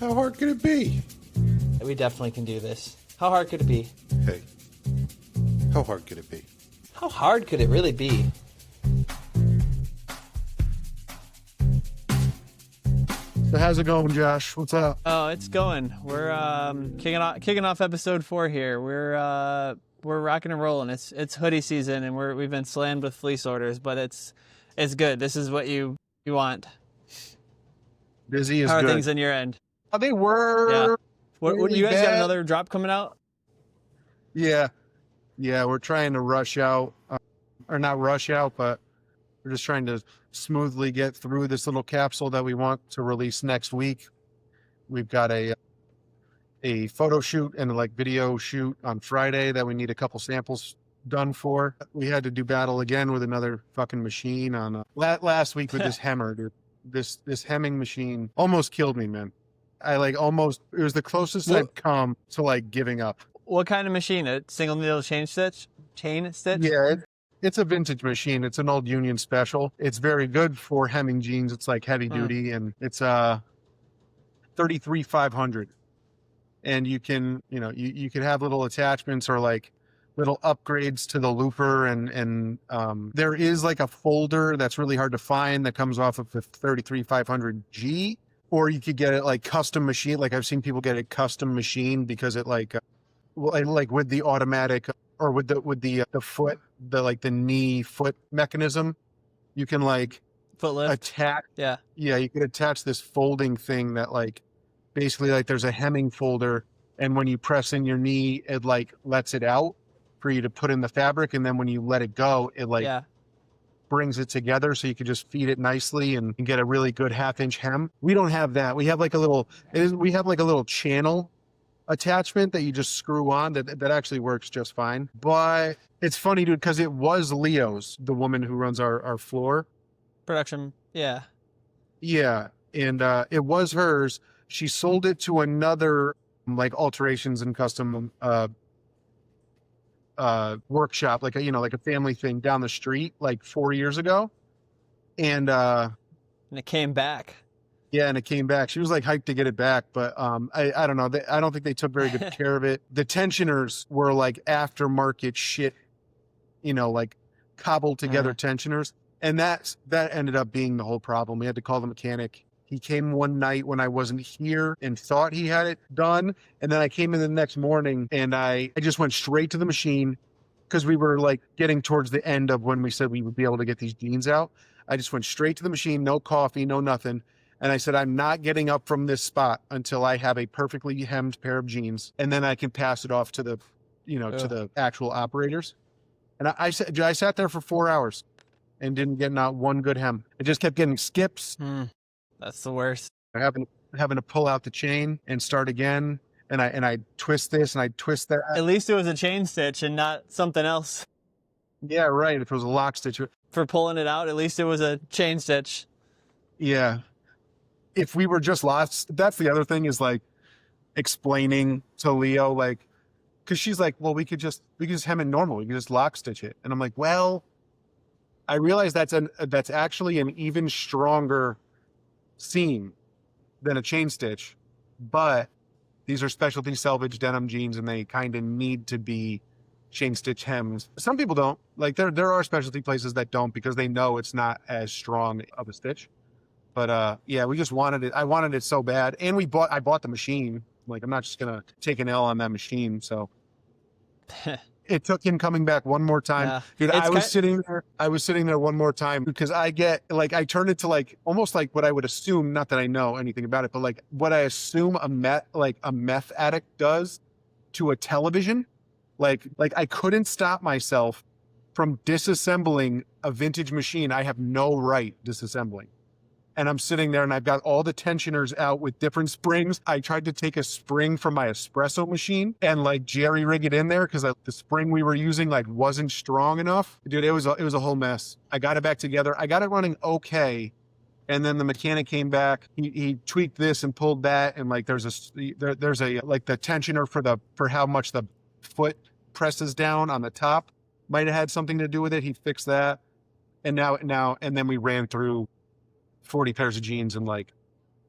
How hard could it be? We definitely can do this. How hard could it be? Hey, how hard could it be? How hard could it really be? So how's it going, Josh? What's up? Oh, it's going. We're kicking off episode 4 here. We're rocking and rolling. It's hoodie season, and we've been slammed with fleece orders, but it's good. This is what you want. Busy is How are good. things on your end? They were. Yeah. What really you guys got bad. another drop coming out? Yeah. We're trying to rush out, or not rush out, but we're just trying to smoothly get through this little capsule that we want to release next week. We've got a photo shoot and video shoot on Friday that we need a couple samples done for. We had to do battle again with another fucking machine on last week with this hemmer, dude. This hemming machine almost killed me, man. It was the closest I've come to giving up. What kind of machine? A single needle chain stitch? Yeah, it's a vintage machine. It's an old Union Special. It's very good for hemming jeans. It's heavy duty, and it's 33,500. And you can, you can have little attachments or little upgrades to the looper, and there is a folder that's really hard to find that comes off of the 33,500G, or you could get it custom machine. I've seen people get it custom machine because it with the automatic or with the foot, the knee foot mechanism, you can foot lift attach. Yeah, you could attach this folding thing that basically there's a hemming folder, and when you press in your knee, it lets it out for you to put in the fabric, and then when you let it go, it brings it together, so you could just feed it nicely and get a really good 1/2-inch hem. We don't have that. We have a little channel attachment that you just screw on that actually works just fine. But it's funny, dude, because it was Leo's, the woman who runs our floor production. Yeah, and it was hers. She sold it to another alterations and custom workshop, a family thing down the street 4 years ago, and it came back. Yeah, and it came back. She was hyped to get it back, but I don't know. I don't think they took very good care of it. The tensioners were aftermarket shit, cobbled together tensioners, and that ended up being the whole problem. We had to call the mechanic. He came one night when I wasn't here and thought he had it done, and then I came in the next morning and I just went straight to the machine because we were getting towards the end of when we said we would be able to get these jeans out. I just went straight to the machine, no coffee, no nothing. And I said, I'm not getting up from this spot until I have a perfectly hemmed pair of jeans, and then I can pass it off to the, to the actual operators. And I sat there for 4 hours and didn't get not one good hem. It just kept getting skips. That's the worst. Having to pull out the chain and start again. And I twist this and I twist that. At least it was a chain stitch and not something else. Yeah, right. If it was a lock stitch. For pulling it out, at least it was a chain stitch. Yeah. If we were just lost, that's the other thing is explaining to Leo, because she's well, we could just hem it normal. We could just lock stitch it. And I'm well, I realize that's actually an even stronger seam than a chain stitch, but these are specialty selvage denim jeans and they kind of need to be chain stitch hems. Some people don't. There are specialty places that don't because they know it's not as strong of a stitch. But we just wanted it. I wanted it so bad, and I bought the machine. I'm not just gonna take an L on that machine. So it took him coming back one more time. Yeah. Dude, I was sitting there one more time because I get I turn it to almost what I would assume, not that I know anything about it, but what I assume a meth addict does to a television. I couldn't stop myself from disassembling a vintage machine I have no right disassembling. And I'm sitting there and I've got all the tensioners out with different springs. I tried to take a spring from my espresso machine and jerry rig it in there because the spring we were using wasn't strong enough. Dude, it was a whole mess. I got it back together. I got it running okay. And then the mechanic came back. He tweaked this and pulled that. And there's the tensioner for how much the foot presses down on the top might have had something to do with it. He fixed that. And then we ran through 40 pairs of jeans in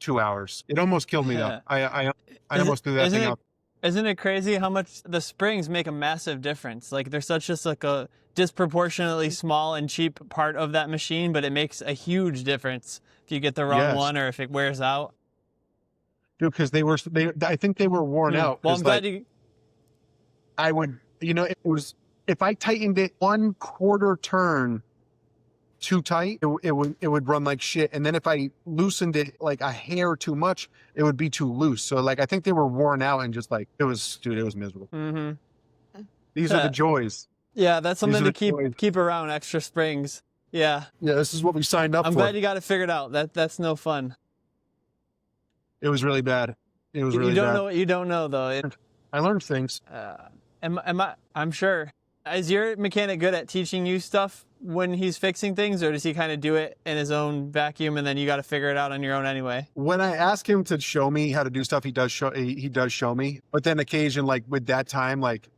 2 hours. It almost killed me though. I almost threw that Isn't thing it out. isn't it crazy how much the springs make a massive difference? Like they're such just like a disproportionately small and cheap part of that machine, but it makes a huge difference if you get the wrong Yes. one or if it wears out. Dude, because I think they were worn out. Well, I'm 'Cause, glad like, you. I would, it was, if I tightened it 1/4 turn too tight, it would run like shit. And then if I loosened it like a hair too much, it would be too loose. So like, I think they were worn out and just like, it was miserable. Mm-hmm. These are the joys. Yeah, that's something are to the joys. keep around, extra springs. Yeah, Yeah, this is what we signed up I'm for. glad you got it figured out. That's no fun. It was really bad. It was You really don't bad. know what you don't know, though. I learned things. I'm sure. Is your mechanic good at teaching you stuff when he's fixing things, or does he kind of do it in his own vacuum and then you got to figure it out on your own anyway? When I ask him to show me how to do stuff, he does show me. But then occasion, like with that time, like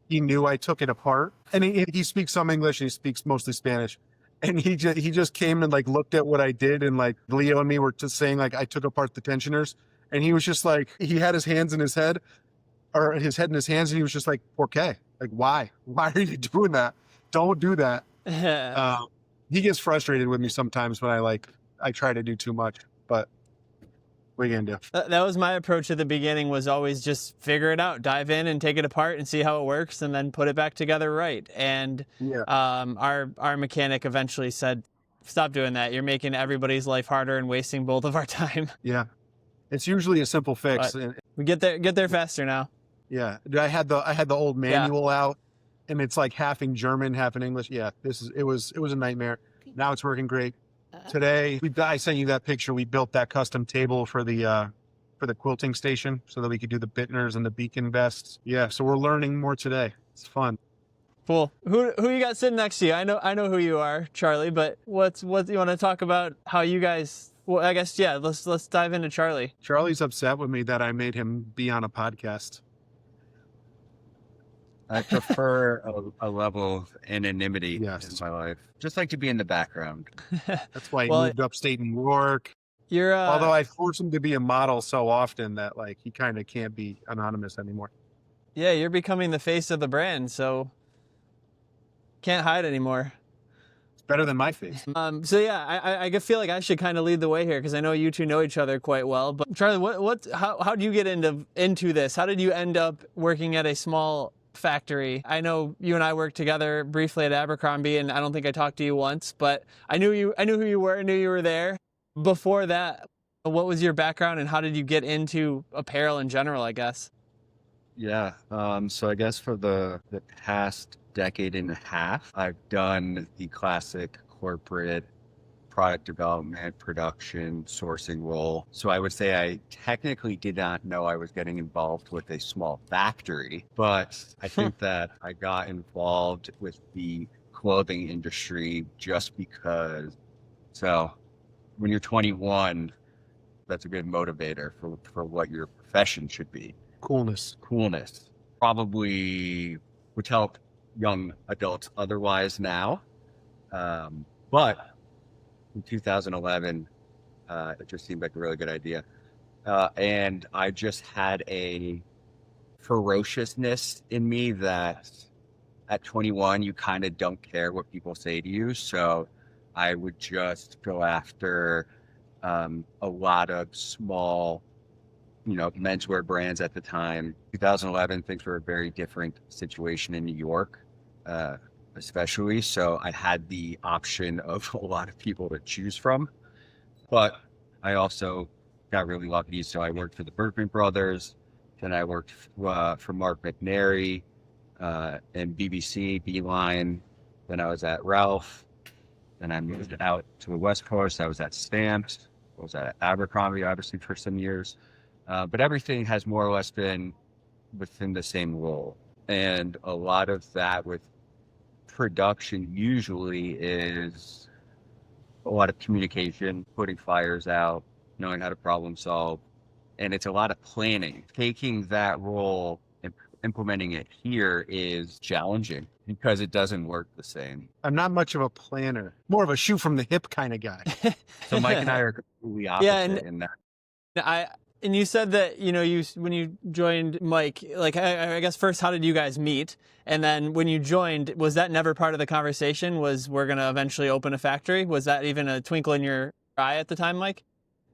he knew I took it apart, and he speaks some English and he speaks mostly Spanish. And he just came and like looked at what I did, and like Leo and me were just saying like I took apart the tensioners, and he was just like, he had his hands in his head, or his head in his hands, and he was just like, "Okay, like why are you doing that? Don't do that." He gets frustrated with me sometimes when I try to do too much, but what are you gonna do? That was my approach at the beginning, was always just figure it out, dive in and take it apart and see how it works and then put it back together right. And Yeah. our mechanic eventually said, stop doing that. You're making everybody's life harder and wasting both of our time. Yeah. It's usually a simple fix. We get there faster now. Yeah. I had the old manual out, and it's like half in German, half in English. Yeah. It was a nightmare. Now it's working great. Today, I sent you that picture. We built that custom table for the quilting station so that we could do the Bittners and the beacon vests. Yeah, so we're learning more today. It's fun. Cool. Who you got sitting next to you? I know who you are, Charlie. But what you want to talk about? How you guys? Well, I guess let's dive into Charlie. Charlie's upset with me that I made him be on a podcast. I prefer a level of anonymity in my life. Just like to be in the background. That's why he moved upstate New York. You're although I force him to be a model so often that like he kind of can't be anonymous anymore. Yeah, you're becoming the face of the brand, so can't hide anymore. It's better than my face. So yeah, I feel like I should kind of lead the way here because I know you two know each other quite well. But Charlie, how do you get into this? How did you end up working at a small factory? I know you and I worked together briefly at Abercrombie, and I don't think I talked to you once, but I knew who you were, I knew you were there. Before that, what was your background and how did you get into apparel in general, I guess? Yeah. So I guess for the past decade and a half, I've done the classic corporate product development, production, sourcing role. So I would say I technically did not know I was getting involved with a small factory, but I think that I got involved with the clothing industry just because. So when you're 21, that's a good motivator for what your profession should be. Coolness. Probably would help young adults otherwise now. But in 2011, it just seemed like a really good idea. And I just had a ferociousness in me that at 21, you kind of don't care what people say to you. So I would just go after a lot of small, menswear brands at the time. 2011, things were a very different situation in New York, especially. So I had the option of a lot of people to choose from. But I also got really lucky. So I worked for the Berkman Brothers. Then I worked for Mark McNary and BBC, Beeline. Then I was at Ralph. Then I moved out to the West Coast. I was at Stamps. I was at Abercrombie, obviously, for some years. But everything has more or less been within the same role. And a lot of that with production usually is a lot of communication, putting fires out, knowing how to problem solve. And it's a lot of planning. Taking that role and implementing it here is challenging. because it doesn't work the same. I'm not much of a planner, more of a shoot from the hip kind of guy. So Mike and I are completely opposite Yeah, and in that. and you said that you when you joined Mike, like I guess first, how did you guys meet? And then when you joined, was that never part of the conversation? Was we're gonna eventually open a factory? Was that even a twinkle in your eye at the time, Mike?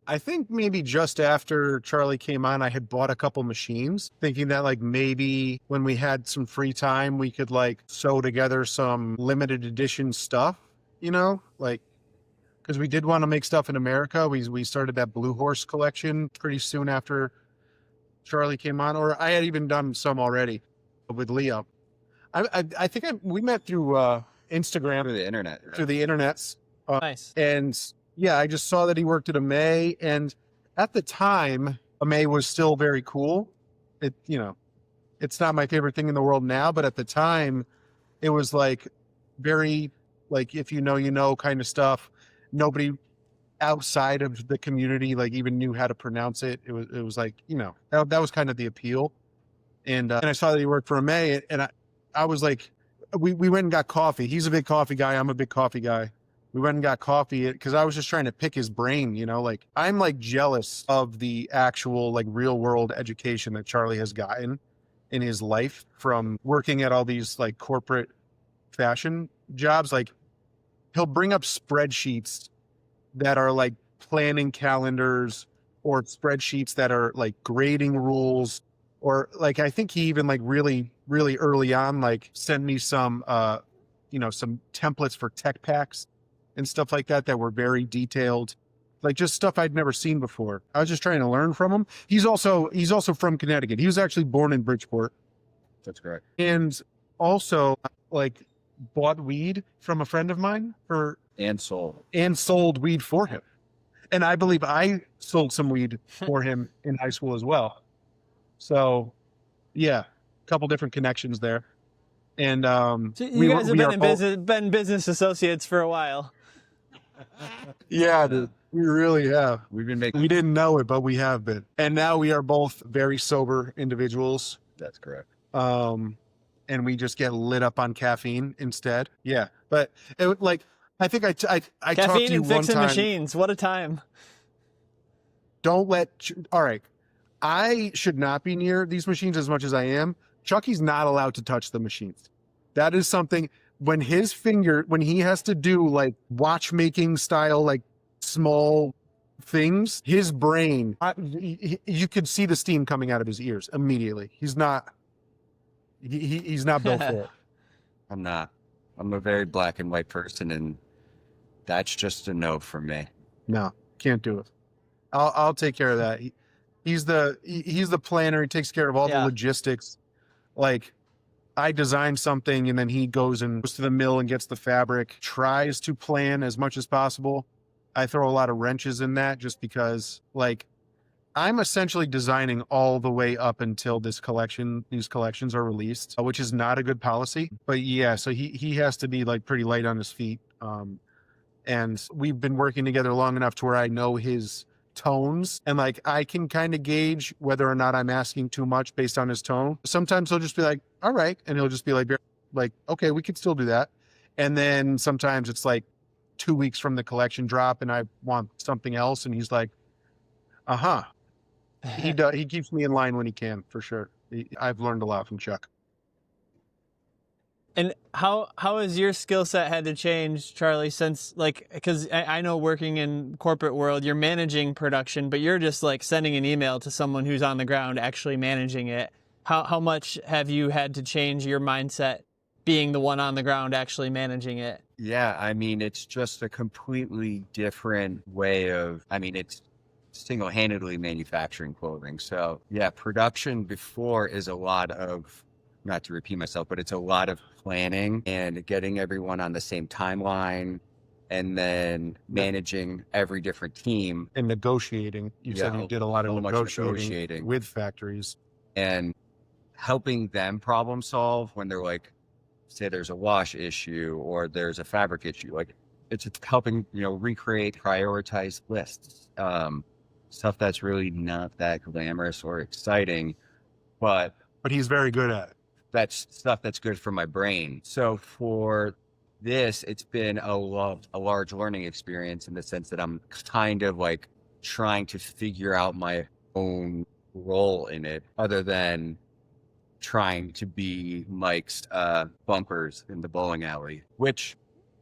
I think maybe just after Charlie came on, I had bought a couple machines, thinking that like maybe when we had some free time, we could like sew together some limited edition stuff, like, because we did want to make stuff in America. We started that Blue Horse collection pretty soon after Charlie came on, or I had even done some already with Leo. I think we met through Instagram, Through the internet. Right? through the internets. Nice. And yeah, I just saw that he worked at Amay, and at the time, Amay was still very cool. It's not my favorite thing in the world now, but at the time, it was like very like if you know kind of stuff. Nobody outside of the community like even knew how to pronounce it. It was like that was kind of the appeal. And I saw that he worked for Amay, and I was like, we went and got coffee. He's a big coffee guy. I'm a big coffee guy. We went and got coffee because I was just trying to pick his brain, like I'm like jealous of the actual like real world education that Charlie has gotten in his life from working at all these like corporate fashion jobs. Like he'll bring up spreadsheets that are like planning calendars or spreadsheets that are like grading rules, or like, I think he even like really, really early on, like sent me some, some templates for tech packs and stuff like that were very detailed, like just stuff I'd never seen before. I was just trying to learn from him. He's also from Connecticut. He was actually born in Bridgeport. That's correct. And also like bought weed from a friend of mine And sold. and sold weed for him. And I believe I sold some weed for him in high school as well. So yeah, a couple different connections there. And So you guys have been business associates for a while. Yeah, dude, we really have. We've been making. We didn't know it, but we have been. And now we are both very sober individuals. That's correct. And we just get lit up on caffeine instead. Yeah. But it like, I think I talked to Caffeine you and one fixing time. machines. What a time. All right. I should not be near these machines as much as I am. Chucky's not allowed to touch the machines. That is something when he has to do like watchmaking style, like small things, his brain, you could see the steam coming out of his ears immediately. He's not built for it. I'm not. I'm a very black and white person, and that's just a no for me. No, can't do it. I'll take care of that. He's the planner. He takes care of all the logistics. Like I design something and then he goes to the mill and gets the fabric, tries to plan as much as possible. I throw a lot of wrenches in that just because like I'm essentially designing all the way up until these collections are released, which is not a good policy. But yeah, so he has to be like pretty light on his feet. And we've been working together long enough to where I know his tones and like I can kind of gauge whether or not I'm asking too much based on his tone. Sometimes he'll just be like, all right. And he'll just be like, okay, we could still do that. And then sometimes it's like 2 weeks from the collection drop and I want something else. And he's like, he keeps me in line when he can, for sure. I've learned a lot from Chuck. And how has your skill set had to change, Charlie, since like, because I know working in corporate world, you're managing production, but you're just like sending an email to someone who's on the ground actually managing it. How much have you had to change your mindset being the one on the ground actually managing it? Yeah, I mean, it's just a completely different way of, it's single-handedly manufacturing clothing. So yeah, production before is a lot of, not to repeat myself, but it's a lot of planning and getting everyone on the same timeline and then managing every different team. And negotiating. You said you did a lot of negotiating with factories. And helping them problem solve when they're like, say there's a wash issue or there's a fabric issue. Like it's helping, recreate, prioritize lists. Stuff that's really not that glamorous or exciting, but he's very good at it. that's stuff that's good for my brain. So for this, it's been a large learning experience in the sense that I'm kind of like trying to figure out my own role in it, other than trying to be Mike's bumpers in the bowling alley, which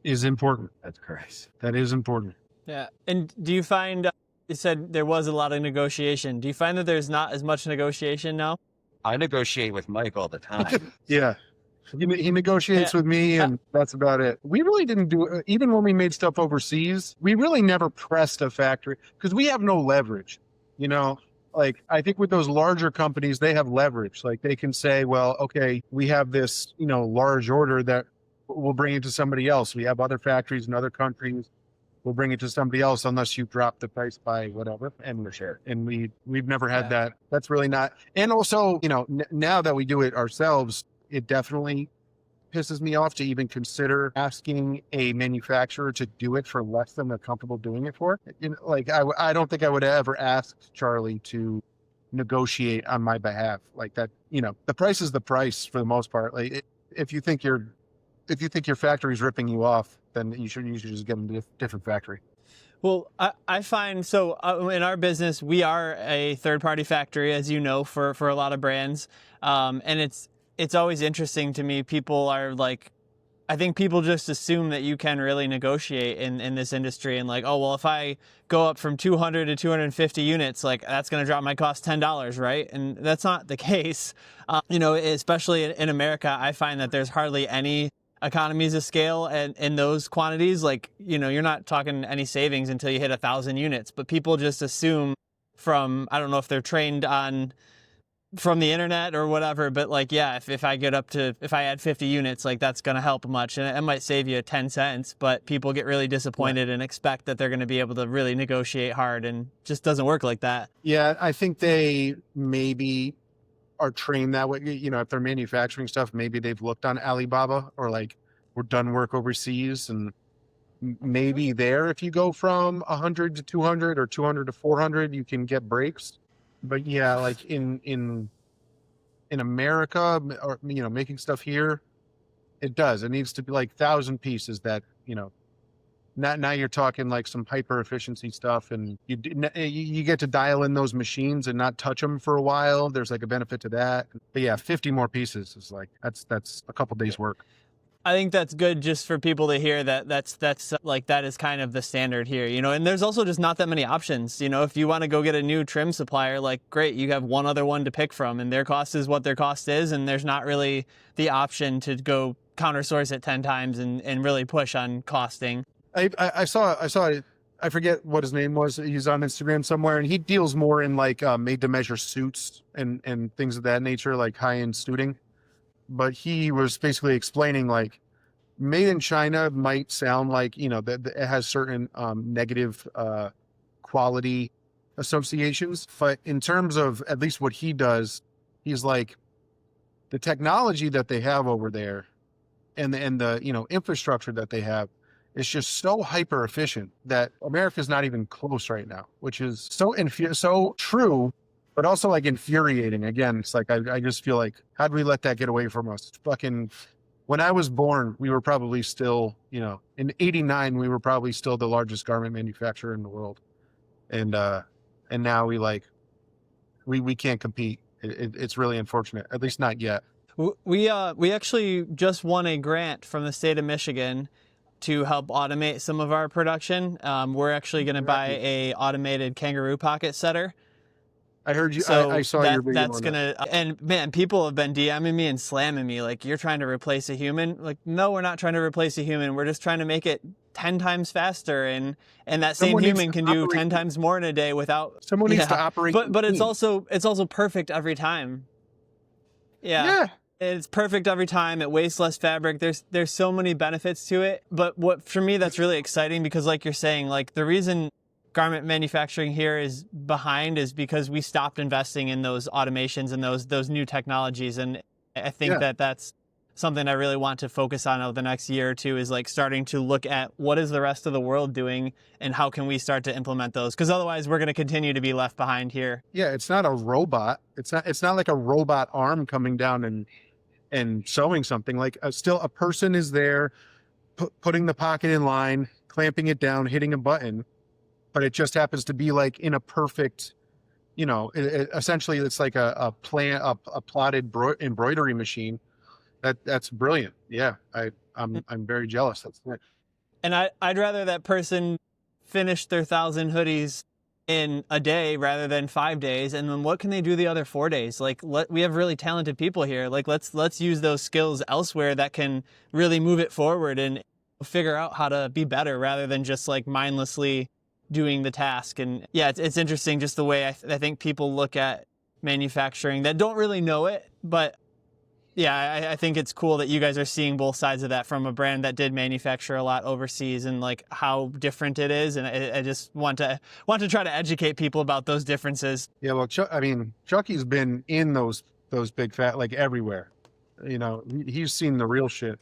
Is important. that's correct. That is important. Yeah. And do you find, you said there was a lot of negotiation. Do you find that there's not as much negotiation now? I negotiate with Mike all the time. Yeah. He negotiates with me, and that's about it. We really didn't do, even when we made stuff overseas, we really never pressed a factory because we have no leverage. You know, like I think with those larger companies, they have leverage. Like they can say, well, okay, we have this, you know, large order that we'll bring it to somebody else. We have other factories in other countries. We'll bring it to somebody else unless you drop the price by whatever. And we're sure. And we've never had that. That's really not. And also, you know, now that we do it ourselves, it definitely pisses me off to even consider asking a manufacturer to do it for less than they're comfortable doing it for. You know, like I don't think I would ever ask Charlie to negotiate on my behalf like that. You know, the price is the price for the most part. Like if you think your factory's ripping you off, then you should just get a different factory. Well, I find, so in our business, we are a third-party factory, as you know, for a lot of brands. And it's always interesting to me. People are like, I think people just assume that you can really negotiate in this industry, and like, oh, well, if I go up from 200 to 250 units, like that's going to drop my cost $10, right? And that's not the case. You know, especially in America, I find that there's hardly any economies of scale and in those quantities. Like, you know, you're not talking any savings until you hit 1,000 units, but people just assume from, I don't know if they're trained on from the internet or whatever, but like, yeah, if I get up to, if I add 50 units, like that's going to help much. And it might save you 10 cents, but people get really disappointed and expect that they're going to be able to really negotiate hard, and just doesn't work like that. Yeah. I think they maybe are trained that way. You know, if they're manufacturing stuff, maybe they've looked on Alibaba or like we're done work overseas, and maybe there, if you go from 100 to 200 or 200 to 400, you can get breaks. But yeah, like in America, or, you know, making stuff here, it needs to be like 1,000 pieces that, you know, now you're talking like some hyper efficiency stuff, and you get to dial in those machines and not touch them for a while. There's like a benefit to that. But yeah, 50 more pieces is like, that's a couple days work. I think that's good just for people to hear that that's like, that is kind of the standard here, you know. And there's also just not that many options, you know. If you want to go get a new trim supplier, like great, you have one other one to pick from, and their cost is what their cost is, and there's not really the option to go counter source it 10 times and really push on costing. I saw I forget what his name was. He's on Instagram somewhere, and he deals more in like made to measure suits and things of that nature, like high end suiting. But he was basically explaining like made in China might sound like, you know, that it has certain negative quality associations. But in terms of at least what he does, he's like the technology that they have over there and the you know, infrastructure that they have is just so hyper efficient that America's not even close right now, which is so true. But also like infuriating. Again, it's like I just feel like, how'd we let that get away from us? Fucking, when I was born, we were probably still, you know, in '89, we were probably still the largest garment manufacturer in the world, and now we can't compete. It's really unfortunate. At least not yet. We actually just won a grant from the state of Michigan to help automate some of our production. We're actually going to buy a automated kangaroo pocket setter. I heard you. So I saw your video. That's gonna, and man, people have been DMing me and slamming me like, you're trying to replace a human. Like, no, we're not trying to replace a human. We're just trying to make it 10 times faster, and that same human can do 10 times more in a day without. Someone needs to operate. But it's also perfect every time. Yeah. It's perfect every time. It wastes less fabric. There's so many benefits to it. But what, for me, that's really exciting, because like you're saying, like the reason garment manufacturing here is behind is because we stopped investing in those automations and those new technologies. And I think that's something I really want to focus on over the next year or two, is like starting to look at what is the rest of the world doing and how can we start to implement those? Because otherwise we're going to continue to be left behind here. Yeah, it's not a robot. It's not like a robot arm coming down and sewing something. Like still a person is there putting the pocket in line, clamping it down, hitting a button, but it just happens to be like in a perfect, essentially it's like a plotted embroidery machine. That's brilliant. Yeah, I'm very jealous. That's it. And I'd rather that person finish their 1,000 hoodies in a day rather than 5 days. And then what can they do the other 4 days? Like, we have really talented people here. Like, let's use those skills elsewhere that can really move it forward and figure out how to be better rather than just like mindlessly doing the task. And yeah, it's interesting just the way I think people look at manufacturing that don't really know it, but yeah, I think it's cool that you guys are seeing both sides of that from a brand that did manufacture a lot overseas and like how different it is. And I just want to try to educate people about those differences. Yeah, well, Chucky's been in those big fat, like everywhere. He's seen the real shit.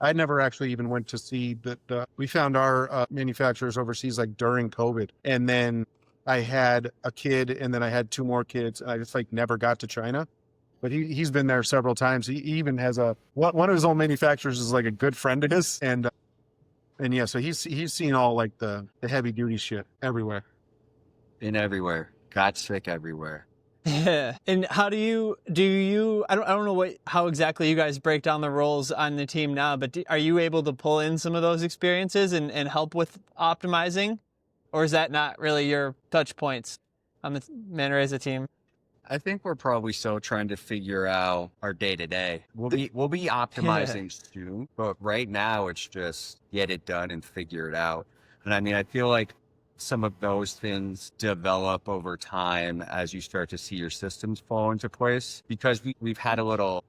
I never actually even went to see we found our manufacturers overseas like during COVID. And then I had a kid and then I had 2 more kids. And I just like never got to China. But he's been there several times. He even has one of his own manufacturers is like a good friend of his, and yeah, so he's seen all like the heavy duty shit everywhere. In everywhere, got sick everywhere. Yeah. And how do you? I don't know how exactly you guys break down the roles on the team now, but are you able to pull in some of those experiences and help with optimizing, or is that not really your touch points on the Man Reza team? I think we're probably still trying to figure out our day to day. We'll be optimizing soon, but right now it's just get it done and figure it out. And I mean, I feel like some of those things develop over time as you start to see your systems fall into place. Because we've had a little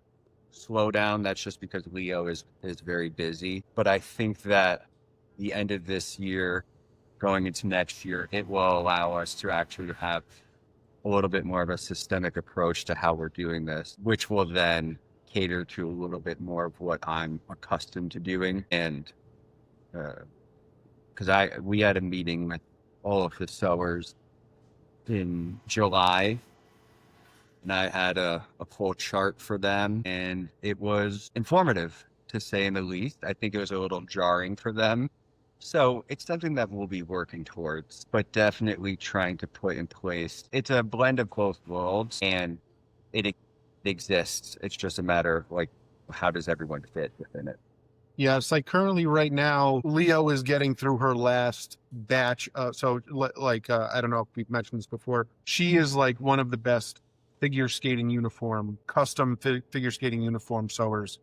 slowdown. That's just because Leo is very busy. But I think that the end of this year, going into next year, it will allow us to actually have a little bit more of a systemic approach to how we're doing this, which will then cater to a little bit more of what I'm accustomed to doing. And because we had a meeting with all of the sewers in July, and I had a full chart for them, and it was informative to say the least. I think it was a little jarring for them. So it's something that we'll be working towards, but definitely trying to put in place. It's a blend of both worlds, and it exists. It's just a matter of like, how does everyone fit within it? Yeah, it's like currently right now, Leo is getting through her last batch. I don't know if we've mentioned this before. She is like one of the best custom figure skating uniform sewers,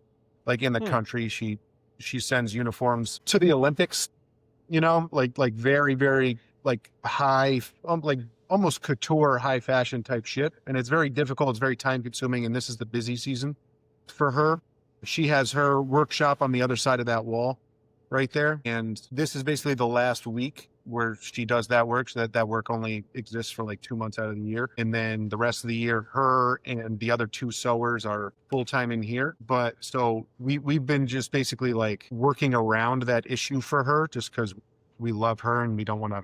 like in the country. She sends uniforms to the Olympics. Like very, very like high, like almost couture, high fashion type shit. And it's very difficult. It's very time consuming. And this is the busy season for her. She has her workshop on the other side of that wall right there. And this is basically the last week where she does that work. So that work only exists for like 2 months out of the year. And then the rest of the year, her and the other 2 sewers are full time in here. But so we've been just basically like working around that issue for her just because we love her and we don't want to,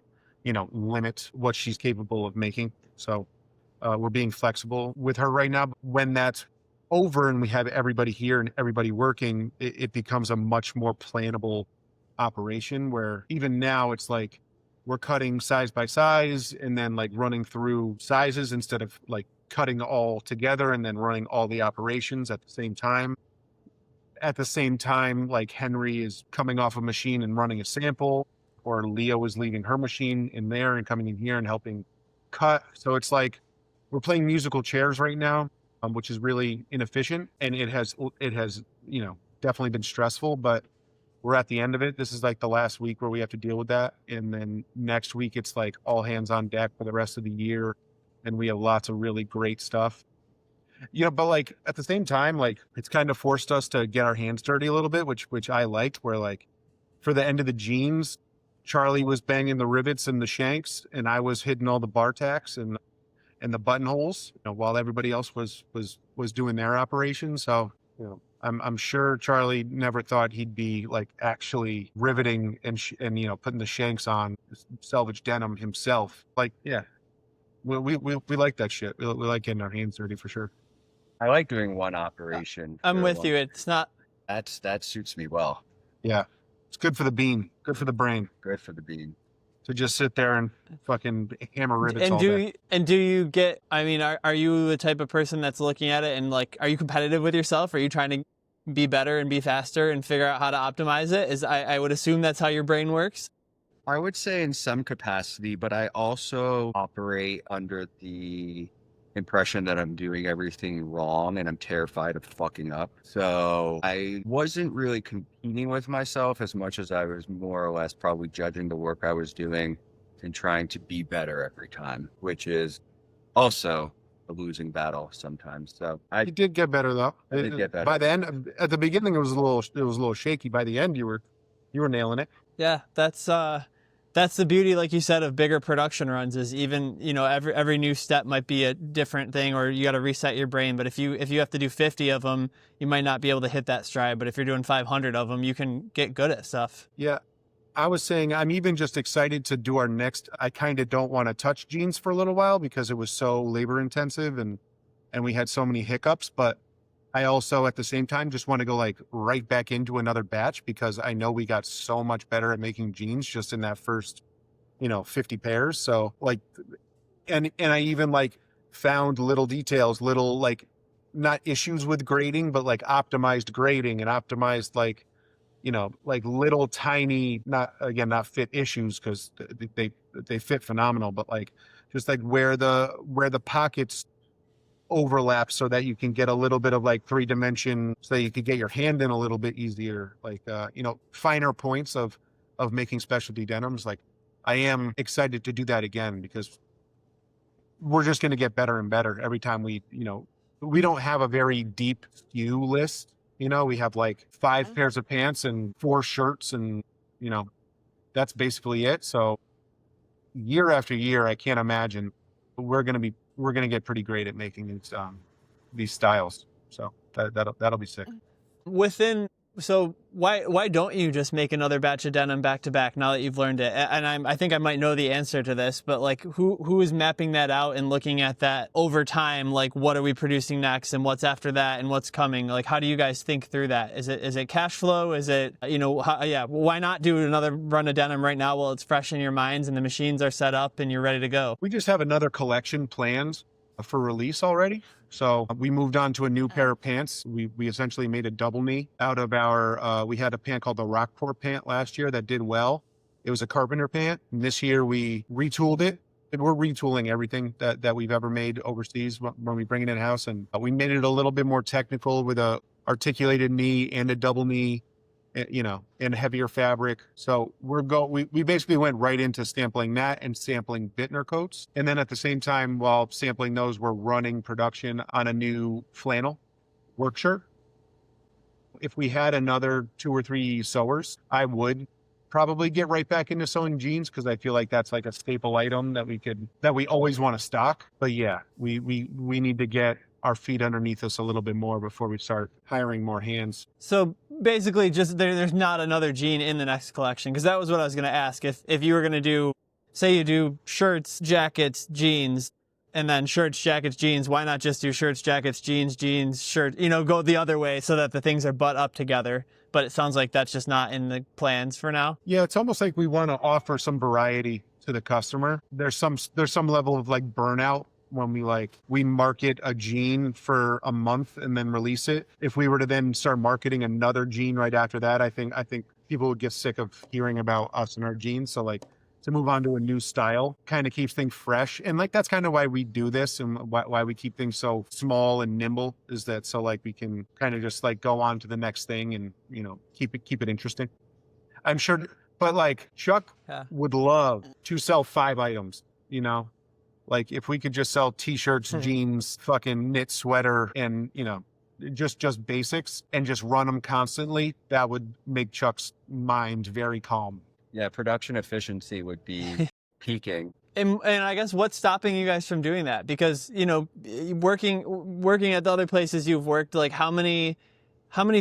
limit what she's capable of making. So we're being flexible with her right now. When that's over and we have everybody here and everybody working, it becomes a much more plannable operation where even now it's like, we're cutting size by size and then like running through sizes instead of like cutting all together and then running all the operations at the same time. At the same time, like Henry is coming off a machine and running a sample, or Leo is leaving her machine in there and coming in here and helping cut. So it's like we're playing musical chairs right now, which is really inefficient. And it has, definitely been stressful, but we're at the end of it. This is like the last week where we have to deal with that. And then next week, it's like all hands on deck for the rest of the year. And we have lots of really great stuff. But like at the same time, like it's kind of forced us to get our hands dirty a little bit, which I liked, where like for the end of the jeans, Charlie was banging the rivets and the shanks and I was hitting all the bar tacks and the buttonholes, while everybody else was doing their operation. So, I'm sure Charlie never thought he'd be like actually riveting and putting the shanks on selvage denim himself. Like, yeah, we like that shit. We like getting our hands dirty for sure. I like doing one operation. I'm for with one- you. It's not. That suits me well. Yeah. It's good for the bean, good for the brain Good for the bean. to just sit there and fucking hammer rivets all day. Do you get? I mean, are you the type of person that's looking at it and like, are you competitive with yourself? Are you trying to be better and be faster and figure out how to optimize it? I would assume that's how your brain works. I would say in some capacity, but I also operate under the impression that I'm doing everything wrong and I'm terrified of fucking up. So I wasn't really competing with myself as much as I was more or less probably judging the work I was doing and trying to be better every time, which is also a losing battle sometimes. So You did get better though. I did get better. By the end, at the beginning, it was a little shaky. By the end, you were nailing it. Yeah, that's the beauty, like you said, of bigger production runs. Is even, you know, every new step might be a different thing, or you got to reset your brain. But if you have to do 50 of them, you might not be able to hit that stride. But if you're doing 500 of them, you can get good at stuff. Yeah. I was saying I'm even just excited to do our next. I kind of don't want to touch jeans for a little while because it was so labor intensive and we had so many hiccups. But I also at the same time just want to go like right back into another batch because I know we got so much better at making jeans just in that first, 50 pairs. So like, and I even like found little details, little like not issues with grading, but like optimized grading and optimized like, like little tiny, not fit issues because they fit phenomenal, but like just like where the pockets overlap so that you can get a little bit of like 3-dimension so that you could get your hand in a little bit easier, like finer points of making specialty denims. Like I am excited to do that again because we're just going to get better and better every time we don't have a very deep SKU list. We have like 5 pairs of pants and 4 shirts and that's basically it. So year after year, I can't imagine we're going to get pretty great at making these styles. So that'll be sick. So why don't you just make another batch of denim back to back now that you've learned it? And I think I might know the answer to this, but like who is mapping that out and looking at that over time? Like what are we producing next and what's after that and what's coming? Like how do you guys think through that? Is it cash flow? Is it why not do another run of denim right now while it's fresh in your minds and the machines are set up and you're ready to go? We just have another collection planned for release already. So we moved on to a new pair of pants. We essentially made a double knee out of our, we had a pant called the Rockport pant last year that did well. It was a carpenter pant. And this year we retooled it. And we're retooling everything that we've ever made overseas when we bring it in-house. And we made it a little bit more technical with a articulated knee and a double knee, in heavier fabric. So we basically went right into sampling that and sampling Bittner coats. And then at the same time, while sampling those, we're running production on a new flannel work shirt. If we had another 2 or 3 sewers, I would probably get right back into sewing jeans because I feel like that's like a staple item that we always want to stock. But yeah, we need to get our feet underneath us a little bit more before we start hiring more hands. So basically just there's not another jean in the next collection, because that was what I was going to ask. If you were going to do, say you do shirts, jackets, jeans, and then shirts, jackets, jeans, why not just do shirts, jackets, jeans, shirt, go the other way so that the things are butt up together. But it sounds like that's just not in the plans for now. Yeah, it's almost like we want to offer some variety to the customer. There's some level of like burnout when we market a jean for a month and then release it. If we were to then start marketing another jean right after that, I think people would get sick of hearing about us and our jeans. So like to move on to a new style kind of keeps things fresh. And like that's kind of why we do this and why we keep things so small and nimble, is that so like we can kind of just like go on to the next thing and keep it interesting. I'm sure, but like Chuck would love to sell 5 items, Like if we could just sell t-shirts, jeans, fucking knit sweater, and just basics, and just run them constantly, that would make Chuck's mind very calm. Yeah, production efficiency would be peaking. And I guess what's stopping you guys from doing that? Because working at the other places you've worked, like how many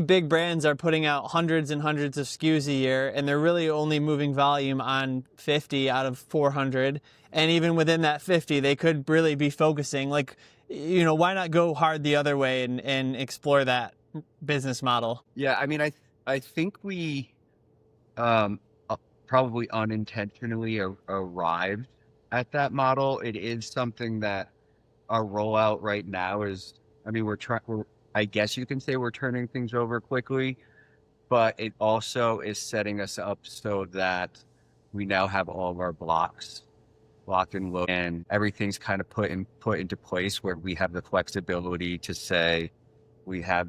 big brands are putting out hundreds and hundreds of SKUs a year, and they're really only moving volume on 50 out of 400. And even within that 50, they could really be focusing. Like, why not go hard the other way and explore that business model? Yeah, I mean, I think we probably unintentionally arrived at that model. It is something that our rollout right now is. I mean, I guess you can say we're turning things over quickly, but it also is setting us up so that we now have all of our blocks locked and loaded, and everything's kind of put into place where we have the flexibility to say we have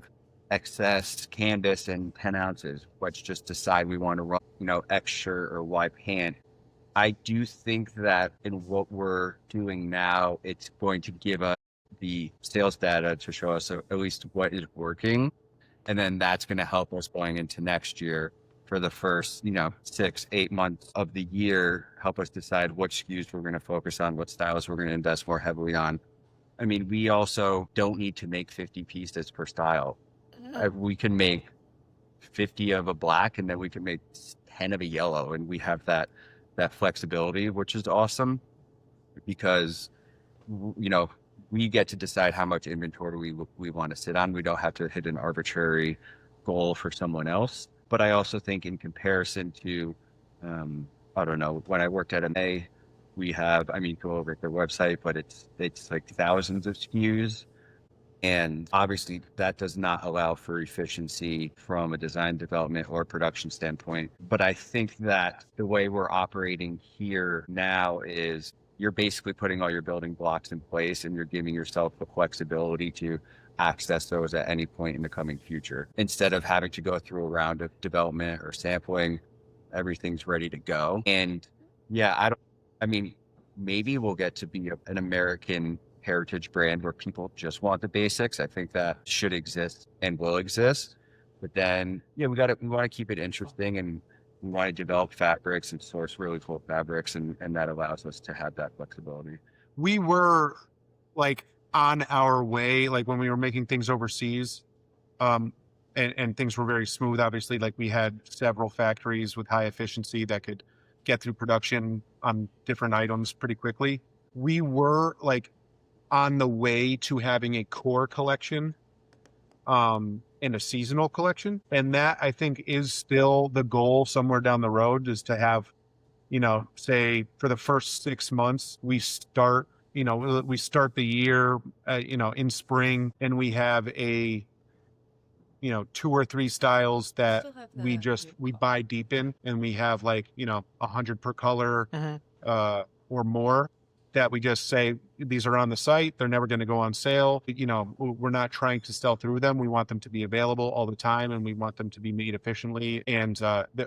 excess canvas and 10 ounces. Let's just decide we want to run, X shirt or Y pant. I do think that in what we're doing now, it's going to give us the sales data to show us at least what is working. And then that's going to help us going into next year for the first, 6-8 months of the year, help us decide what SKUs we're going to focus on, what styles we're going to invest more heavily on. I mean, we also don't need to make 50 pieces per style. We can make 50 of a black, and then we can make 10 of a yellow, and we have that flexibility, which is awesome because, we get to decide how much inventory we want to sit on. We don't have to hit an arbitrary goal for someone else. But I also think in comparison to, I don't know, when I worked at MA, we have, go over at their website, but it's like thousands of SKUs. And obviously that does not allow for efficiency from a design development or production standpoint. But I think that the way we're operating here now is you're basically putting all your building blocks in place and you're giving yourself the flexibility to access those at any point in the coming future. Instead of having to go through a round of development or sampling, everything's ready to go. And yeah, maybe we'll get to be an American heritage brand where people just want the basics. I think that should exist and will exist. But then, we want to keep it interesting, and we want to develop fabrics and source really cool fabrics, and that allows us to have that flexibility. We were like on our way, like when we were making things overseas, and things were very smooth. Obviously, like we had several factories with high efficiency that could get through production on different items pretty quickly. We were like on the way to having a core collection, and a seasonal collection. And that, I think, is still the goal somewhere down the road, is to have, say for the first 6 months, we start the year, in spring, and we have a, 2 or 3 styles that we buy deep in, and we have like, 100 per color, or more, that we just say, these are on the site. They're never going to go on sale. We're not trying to sell through them. We want them to be available all the time, and we want them to be made efficiently. And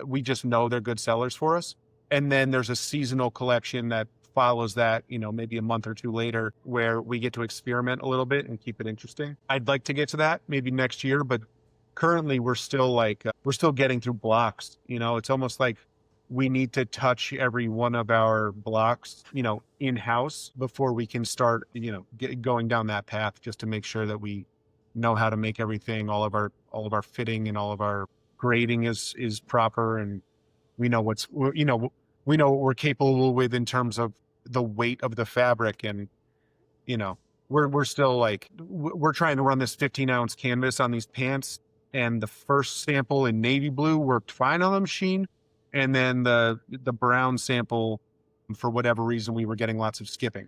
we just know they're good sellers for us. And then there's a seasonal collection that follows that, maybe a month or 2 later, where we get to experiment a little bit and keep it interesting. I'd like to get to that maybe next year, but currently we're still getting through blocks. It's almost like we need to touch every one of our blocks, in-house before we can start, going down that path, just to make sure that we know how to make everything, all of our fitting and all of our grading is proper, and we know what we're capable with in terms of the weight of the fabric. And, we're still like, we're trying to run this 15-ounce canvas on these pants, and the first sample in navy blue worked fine on the machine. And then the brown sample, for whatever reason, we were getting lots of skipping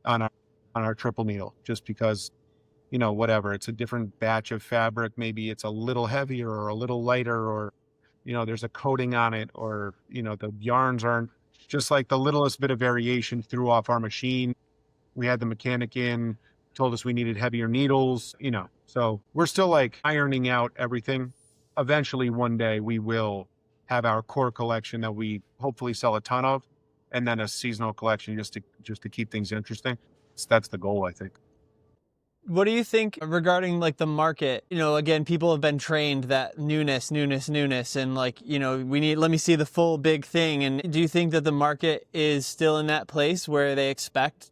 on our triple needle, just because, whatever, it's a different batch of fabric. Maybe it's a little heavier or a little lighter, or, there's a coating on it, or, the yarns aren't, just like the littlest bit of variation threw off our machine. We had the mechanic in, told us we needed heavier needles, so we're still like ironing out everything. Eventually one day we will have our core collection that we hopefully sell a ton of, and then a seasonal collection just to keep things interesting. So that's the goal, I think. What do you think regarding like the market? Again, people have been trained that newness, and like, let me see the full big thing. And do you think that the market is still in that place where they expect,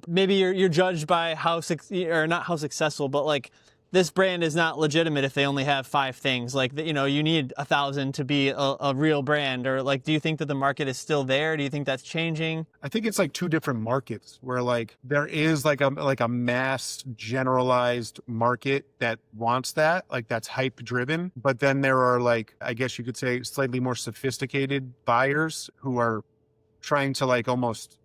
maybe you're judged by not how successful, but like this brand is not legitimate if they only have 5 things. Like, you know, you need 1,000 to be a real brand. Or like, do you think that the market is still there? Do you think that's changing? I think it's like two different markets where like there is like a mass generalized market that wants that, like that's hype driven. But then there are like, I guess you could say slightly more sophisticated buyers who are trying to like almost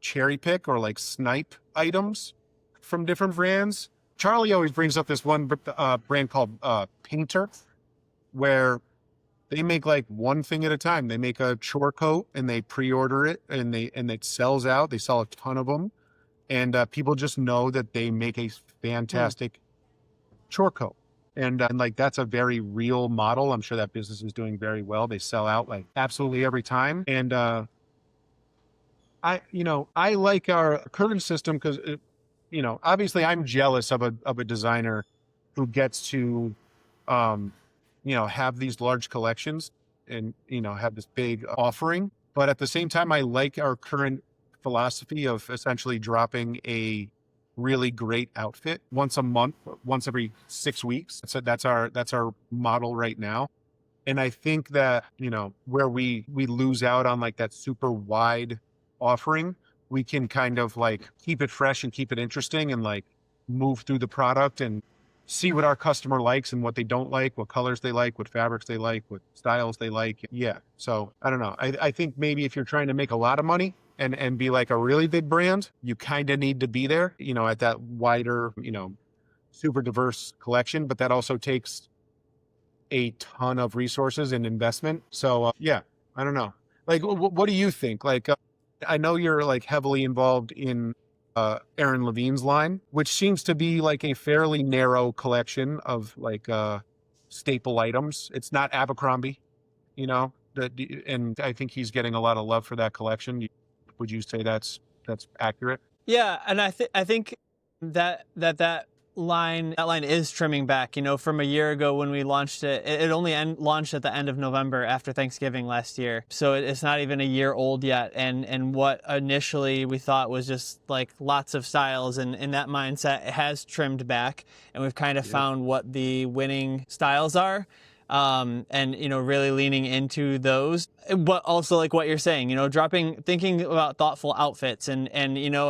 cherry pick or like snipe items from different brands. Charlie always brings up this one brand called Painter, where they make like one thing at a time. They make a chore coat and they pre-order it, and it sells out. They sell a ton of them, and people just know that they make a fantastic chore coat. And like that's a very real model. I'm sure that business is doing very well. They sell out like absolutely every time. And I like our current system because obviously I'm jealous of a designer who gets to, have these large collections and, have this big offering. But at the same time, I like our current philosophy of essentially dropping a really great outfit once a month, once every 6 weeks. So that's our model right now. And I think that, where we lose out on like that super wide offering, we can kind of like keep it fresh and keep it interesting and like move through the product and see what our customer likes and what they don't like, what colors they like, what fabrics they like, what styles they like. Yeah. So I don't know. I think maybe if you're trying to make a lot of money and be like a really big brand, you kind of need to be there, at that wider, super diverse collection, but that also takes a ton of resources and investment. So yeah, I don't know. Like, what do you think? Like, I know you're like heavily involved in Aaron Levine's line, which seems to be like a fairly narrow collection of like staple items. It's not Abercrombie, and I think he's getting a lot of love for that collection. Would you say that's accurate? Yeah, and I think that line is trimming back. From a year ago when we launched it, it only launched at the end of November after Thanksgiving last year, so it's not even a year old yet. And what initially we thought was just like lots of styles, and in that mindset, it has trimmed back, and we've kind of found what the winning styles are. And really leaning into those, but also like what you're saying, thinking about thoughtful outfits, and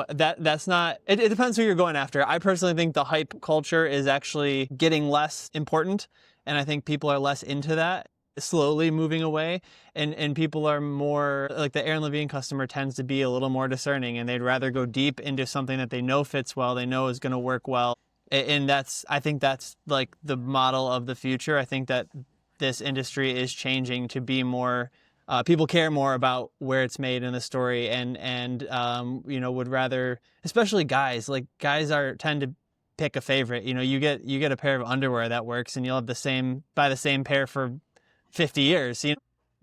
that's not, it depends who you're going after. I personally think the hype culture is actually getting less important, and I think people are less into that, slowly moving away, and people are more like, the Aaron Levine customer tends to be a little more discerning, and they'd rather go deep into something that they know fits well, they know is going to work well. And I think that's like the model of the future. I think that this industry is changing to be more, people care more about where it's made in the story, and would rather, especially guys tend to pick a favorite. You get a pair of underwear that works, and you'll have buy the same pair for 50 years.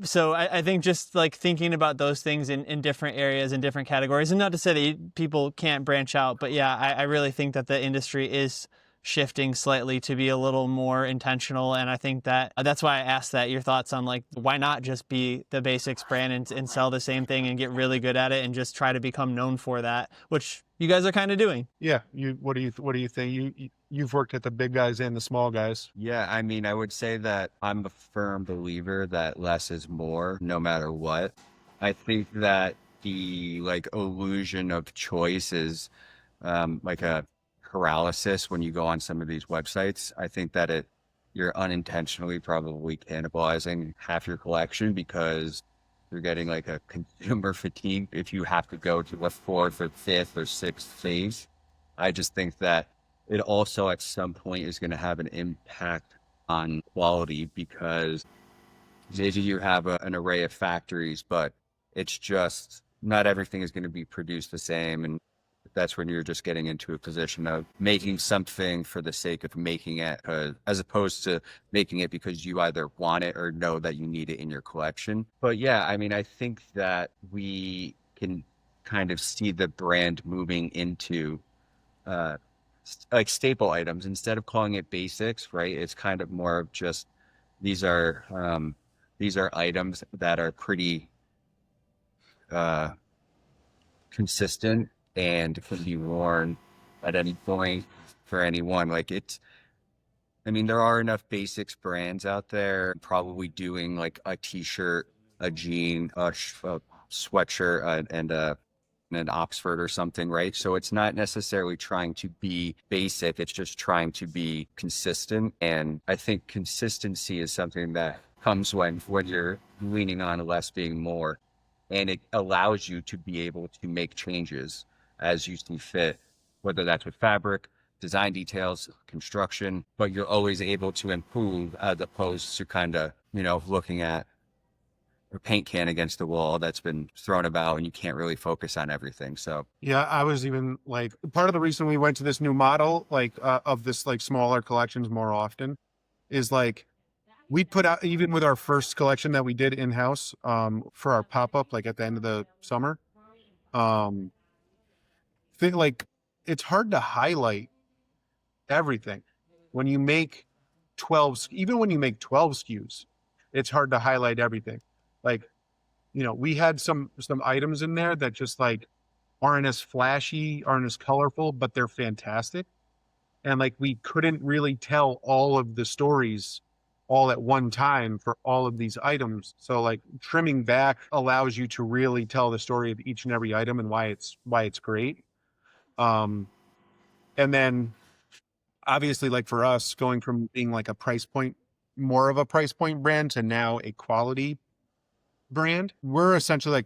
So I think just like thinking about those things in different areas and different categories, and not to say that people can't branch out, but yeah, I really think that the industry is shifting slightly to be a little more intentional. And I think that's why I asked that, your thoughts on like, why not just be the basics brand and sell the same thing and get really good at it and just try to become known for that, which you guys are kind of doing. Yeah. What do you think? You've worked at the big guys and the small guys. Yeah, I mean, I would say that I'm a firm believer that less is more, no matter what. I think that the like illusion of choice is like a paralysis when you go on some of these websites. I think that you're unintentionally probably cannibalizing half your collection because you're getting like a consumer fatigue if you have to go to a 4th or 5th or 6th phase. I just think that it also at some point is going to have an impact on quality, because maybe you have an array of factories, but it's just not everything is going to be produced the same. And that's when you're just getting into a position of making something for the sake of making it, as opposed to making it because you either want it or know that you need it in your collection. But yeah, I mean, I think that we can kind of see the brand moving into like staple items instead of calling it basics, right? It's kind of more of just these are items that are pretty consistent and can be worn at any point for anyone. Like I mean, there are enough basics brands out there probably doing like a t-shirt, a jean, a sweatshirt, and an Oxford or something, right? So it's not necessarily trying to be basic. It's just trying to be consistent. And I think consistency is something that comes when you're leaning on less being more. And it allows you to be able to make changes as you see fit, whether that's with fabric, design details, construction, but you're always able to improve as opposed to kind of, looking at a paint can against the wall that's been thrown about and you can't really focus on everything. So Yeah, I was even like part of the reason we went to this new model, like of this like smaller collections more often, is like we put out even with our first collection that we did in house for our pop up like at the end of the summer. Um, think like it's hard to highlight everything when you make 12, even when you make 12 SKUs, it's hard to highlight everything. Like, we had some items in there that just like aren't as flashy, aren't as colorful, but they're fantastic. And like we couldn't really tell all of the stories all at one time for all of these items. So like trimming back allows you to really tell the story of each and every item and why it's great. And then obviously like for us going from being like more of a price point brand to now a quality brand, we're essentially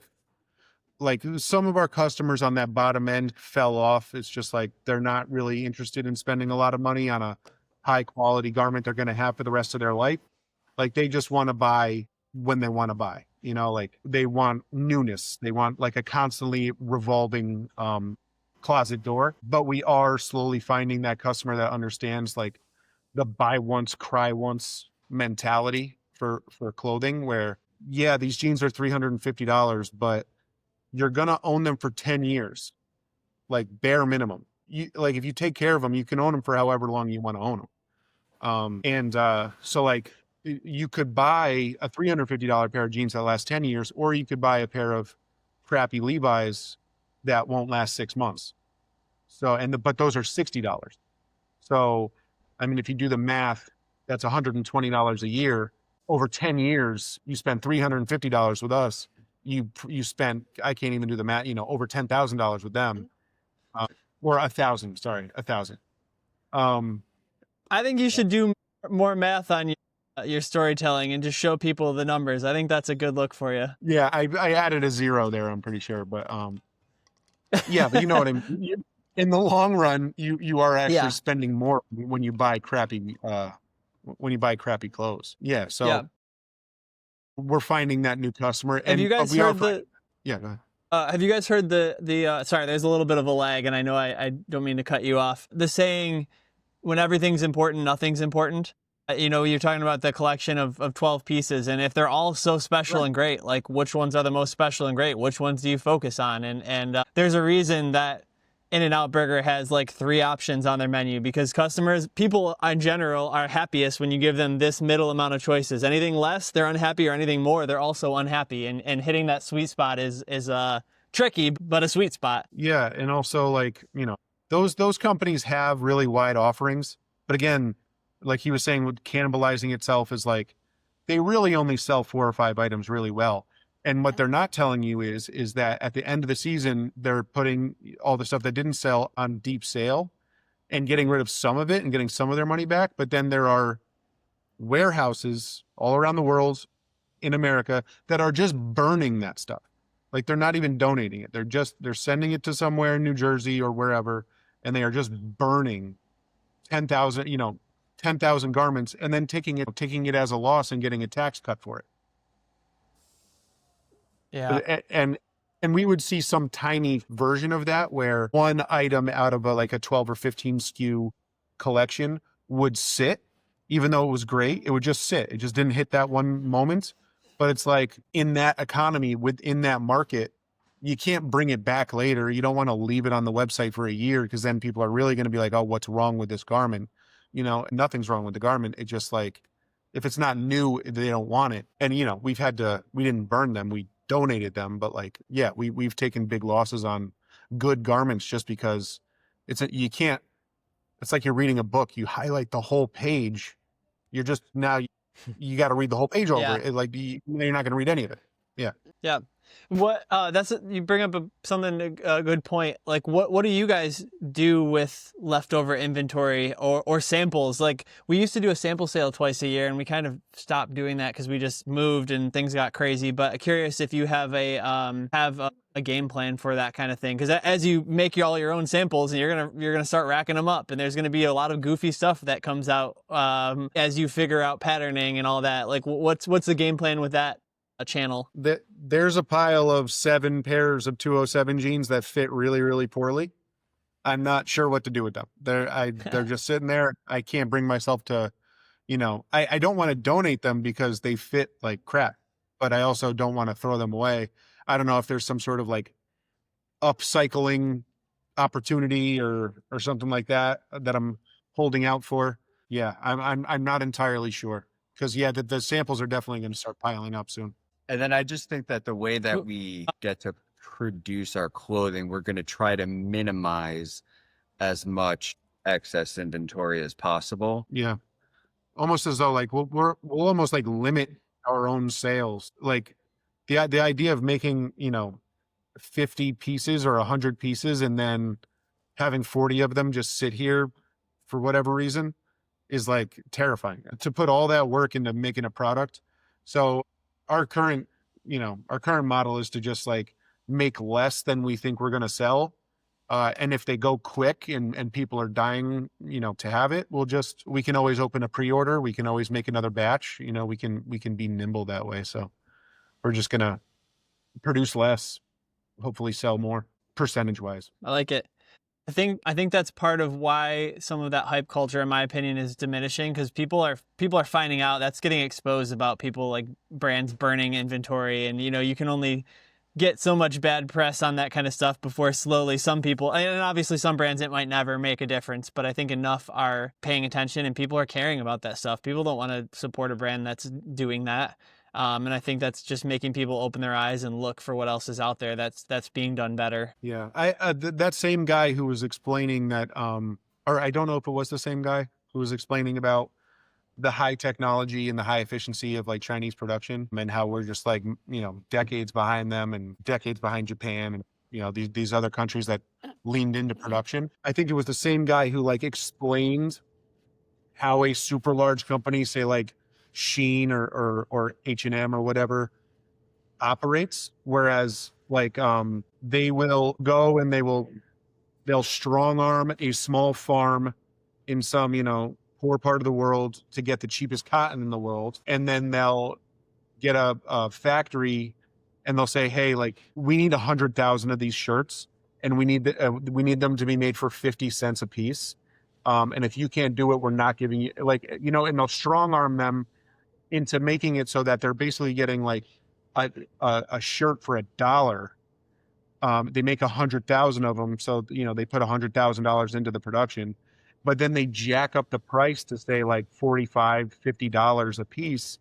like some of our customers on that bottom end fell off. It's just like they're not really interested in spending a lot of money on a high quality garment they're going to have for the rest of their life. Like they just want to buy when they want to buy, like they want newness. They want like a constantly revolving closet door. But we are slowly finding that customer that understands like the buy once, cry once mentality for clothing where, yeah, these jeans are $350, but you're going to own them for 10 years, like bare minimum. Like if you take care of them, you can own them for however long you want to own them. So like you could buy a $350 pair of jeans that last 10 years, or you could buy a pair of crappy Levi's that won't last 6 months. So, but those are $60. So, I mean, if you do the math, that's $120 a year. Over 10 years, you spend $350 with us. You spent, I can't even do the math, over $10,000 with them, or 1,000. Sorry, 1,000. I think you should do more math on your storytelling and just show people the numbers. I think that's a good look for you. Yeah, I added a 0 there. I'm pretty sure, but yeah, but you know what I mean. In the long run, you are actually spending more when you buy crappy clothes. Yeah, so. We're finding that new customer. Have you guys heard yeah, go ahead. Have you guys heard sorry, there's a little bit of a lag and I know I don't mean to cut you off. The saying, when everything's important, nothing's important. You're talking about the collection of 12 pieces, and if they're all so special and great, like which ones are the most special and great? Which ones do you focus on? And there's a reason that In-N-Out Burger has like 3 options on their menu, because people in general are happiest when you give them this middle amount of choices. Anything less, they're unhappy, or anything more, they're also unhappy. And hitting that sweet spot is tricky, but a sweet spot. Yeah, and also like, those companies have really wide offerings. But again, like he was saying, with cannibalizing itself is like, they really only sell 4 or 5 items really well. And what they're not telling you is that at the end of the season, they're putting all the stuff that didn't sell on deep sale and getting rid of some of it and getting some of their money back. But then there are warehouses all around the world in America that are just burning that stuff. Like they're not even donating it. They're sending it to somewhere in New Jersey or wherever, and they are just burning 10,000 garments and then taking it as a loss and getting a tax cut for it. Yeah. And we would see some tiny version of that where one item out of a 12 or 15 SKU collection would sit, even though it was great, it would just sit. It just didn't hit that one moment. But it's like in that economy, within that market, you can't bring it back later. You don't want to leave it on the website for a year, because then people are really going to be like, oh, what's wrong with this garment? Nothing's wrong with the garment. It's just like, if it's not new, they don't want it. And, we didn't burn them. We donated them, but we've taken big losses on good garments just because you can't it's like you're reading a book. You highlight the whole page. You're just now you got to read the whole page over Yeah. it. Like you're not going to read any of it. Yeah. Yeah. What you bring up a good point. Like what do you guys do with leftover inventory or samples? Like we used to do a sample sale twice a year and we kind of stopped doing that because we just moved and things got crazy. But curious if you have a game plan for that kind of thing, because as you make all your own samples and you're gonna start racking them up, and there's gonna be a lot of goofy stuff that comes out as you figure out patterning and all that. Like what's the game plan with that channel? There's a pile of 7 pairs of 207 jeans that fit really, really poorly. I'm not sure what to do with them. They're just sitting there. I can't bring myself to, I don't want to donate them because they fit like crap, but I also don't want to throw them away. I don't know if there's some sort of like upcycling opportunity or something like that I'm holding out for. Yeah, I'm not entirely sure, because the samples are definitely going to start piling up soon. And then I just think that the way that we get to produce our clothing, we're going to try to minimize as much excess inventory as possible. Yeah, almost as though like we'll almost like limit our own sales. Like the idea of making 50 pieces or 100 pieces and then having 40 of them just sit here for whatever reason is like terrifying. To put all that work into making a product. So our current model is to just like make less than we think we're going to sell. And if they go quick and people are dying, to have it, we can always open a pre-order. We can always make another batch. We can be nimble that way. So we're just going to produce less, hopefully sell more percentage wise. I like it. I think that's part of why some of that hype culture, in my opinion, is diminishing, because people are finding out, that's getting exposed about people like brands burning inventory, and you can only get so much bad press on that kind of stuff before slowly some people, and obviously some brands it might never make a difference, but I think enough are paying attention and people are caring about that stuff. People don't want to support a brand that's doing that. And I think that's just making people open their eyes and look for what else is out there that's being done better. Yeah, that same guy who was explaining that, or I don't know if it was the same guy who was explaining about the high technology and the high efficiency of like Chinese production, and how we're just like decades behind them and decades behind Japan and these other countries that leaned into production. I think it was the same guy who like explained how a super large company, say like Shein or H&M or whatever, operates, whereas like they will go and they'll strong arm a small farm in some poor part of the world to get the cheapest cotton in the world, and then they'll get a factory and they'll say, hey, like we need 100,000 of these shirts and we need them to be made for 50 cents a piece, and if you can't do it, we're not giving you, like, and they'll strong arm them into making it so that they're basically getting like a shirt for $1. They make 100,000 of them, so they put $100,000 into the production, but then they jack up the price to say like $45, $50 a piece,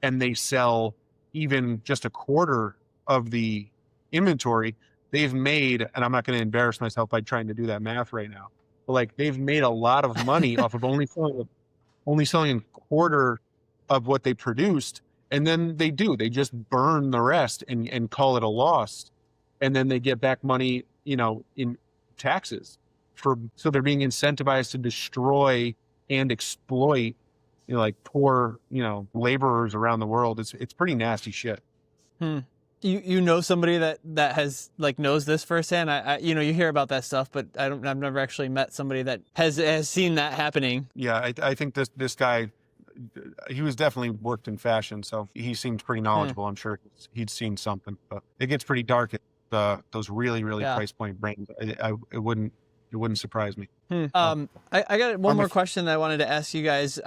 and they sell even just a quarter of the inventory they've made. And I'm not going to embarrass myself by trying to do that math right now, but like they've made a lot of money off of only selling a quarter of what they produced. And then they just burn the rest and call it a loss. And then they get back money, in taxes so they're being incentivized to destroy and exploit, like poor, laborers around the world. It's pretty nasty shit. You know somebody that has like knows this firsthand. I you hear about that stuff, but I've never actually met somebody that has seen that happening. Yeah, I think this guy, he was definitely worked in fashion, so he seemed pretty knowledgeable. I'm sure he'd seen something, but it gets pretty dark at those really price point brands. It wouldn't surprise me. I got one more question that I wanted to ask you guys.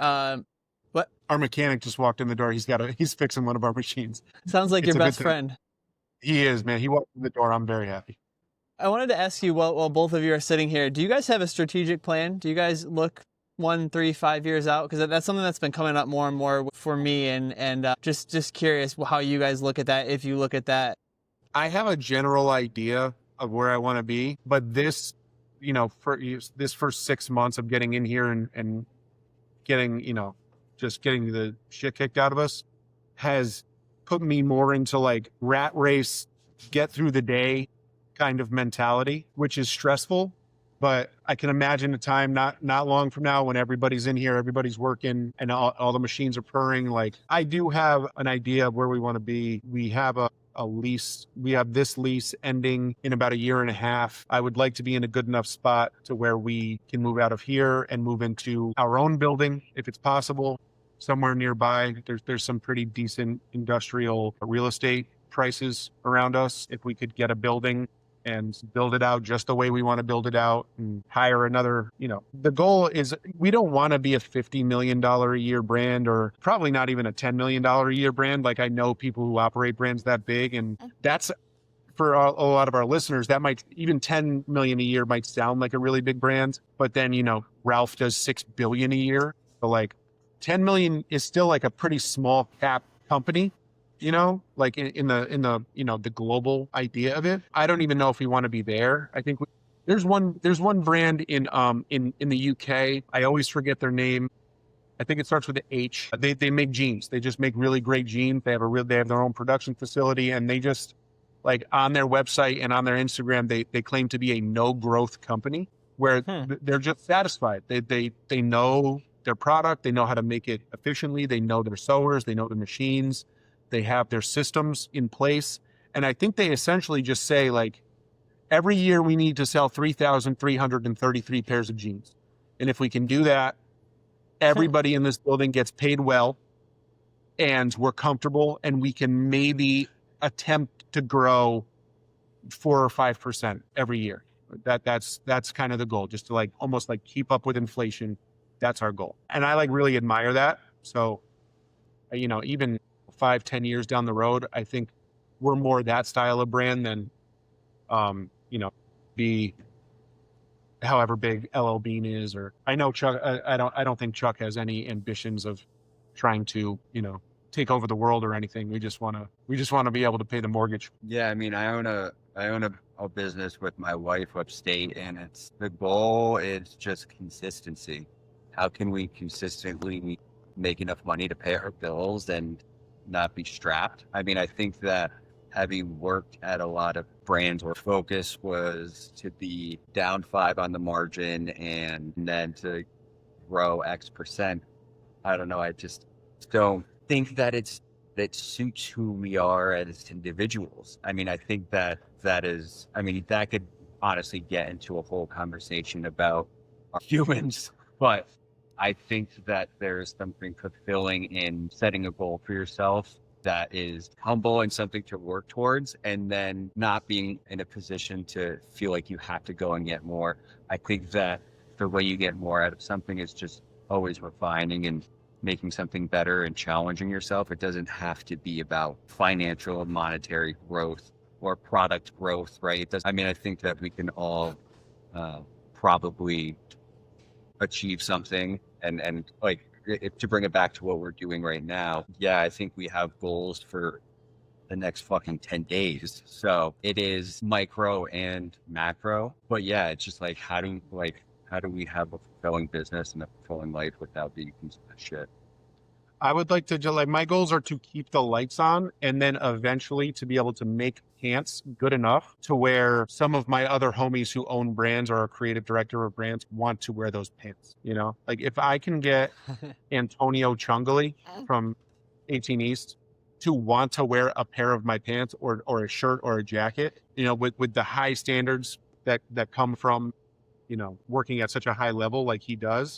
What? Our mechanic just walked in the door. He's fixing one of our machines. Sounds like your best friend. He is, man. He walked in the door. I'm very happy. I wanted to ask you, while both of you are sitting here, do you guys have a strategic plan? Do you guys look 1, 3, 5 years out? Because that's something that's been coming up more and more for me, and just curious how you guys look at that, if you look at that. I have a general idea of where I want to be, but this for this first 6 months of getting in here and getting, just getting the shit kicked out of us has put me more into like rat race, get through the day kind of mentality, which is stressful. But I can imagine a time not long from now when everybody's in here, everybody's working, and all the machines are purring. Like, I do have an idea of where we want to be. We have a lease. We have this lease ending in about a year and a half. I would like to be in a good enough spot to where we can move out of here and move into our own building, if it's possible, somewhere nearby. There's some pretty decent industrial real estate prices around us. If we could get a building and build it out just the way we want to build it out and hire another, the goal is we don't want to be a $50 million a year brand, or probably not even a $10 million a year brand. Like, I know people who operate brands that big, and that's for a lot of our listeners, that might even 10 million a year might sound like a really big brand, but then, Ralph does 6 billion a year. So like 10 million is still like a pretty small cap company. Like in the the global idea of it. I don't even know if we want to be there. I think there's one brand in the UK. I always forget their name. I think it starts with an H. They make jeans. They just make really great jeans. They have their own production facility, and they just, like, on their website and on their Instagram, they claim to be a no growth company where they're just satisfied. They know their product. They know how to make it efficiently. They know their sewers. They know the machines. They have their systems in place. And I think they essentially just say, like, every year we need to sell 3,333 pairs of jeans. And if we can do that, everybody in this building gets paid well, and we're comfortable, and we can maybe attempt to grow 4 or 5% every year. That's kind of the goal, just to like almost like keep up with inflation. That's our goal. And I like really admire that. So, even 5-10 years down the road, I think we're more that style of brand than, be however big LL Bean is, or I know Chuck. I don't think Chuck has any ambitions of trying to, take over the world or anything. We just want to be able to pay the mortgage. Yeah, I mean, I own a business with my wife upstate, and the goal is just consistency. How can we consistently make enough money to pay our bills and not be strapped? I mean, I think that having worked at a lot of brands where focus was to be down 5 on the margin and then to grow X%, I don't know. I just don't think that that suits who we are as individuals. I mean, I think that could honestly get into a whole conversation about our humans, but I think that there's something fulfilling in setting a goal for yourself that is humble and something to work towards, and then not being in a position to feel like you have to go and get more. I think that the way you get more out of something is just always refining and making something better and challenging yourself. It doesn't have to be about financial and monetary growth or product growth, right? I think that we can all probably achieve something, and like, to bring it back to what we're doing right now, yeah, I think we have goals for the next fucking 10 days. So it is micro and macro, but yeah, it's just like, how do we have a fulfilling business and a fulfilling life without being that shit? I would like to, my goals are to keep the lights on, and then eventually to be able to make pants good enough to where some of my other homies who own brands or are creative director of brands want to wear those pants. Like, if I can get Antonio Chungali from 18 East to want to wear a pair of my pants or a shirt or a jacket, with the high standards that come from, working at such a high level like he does,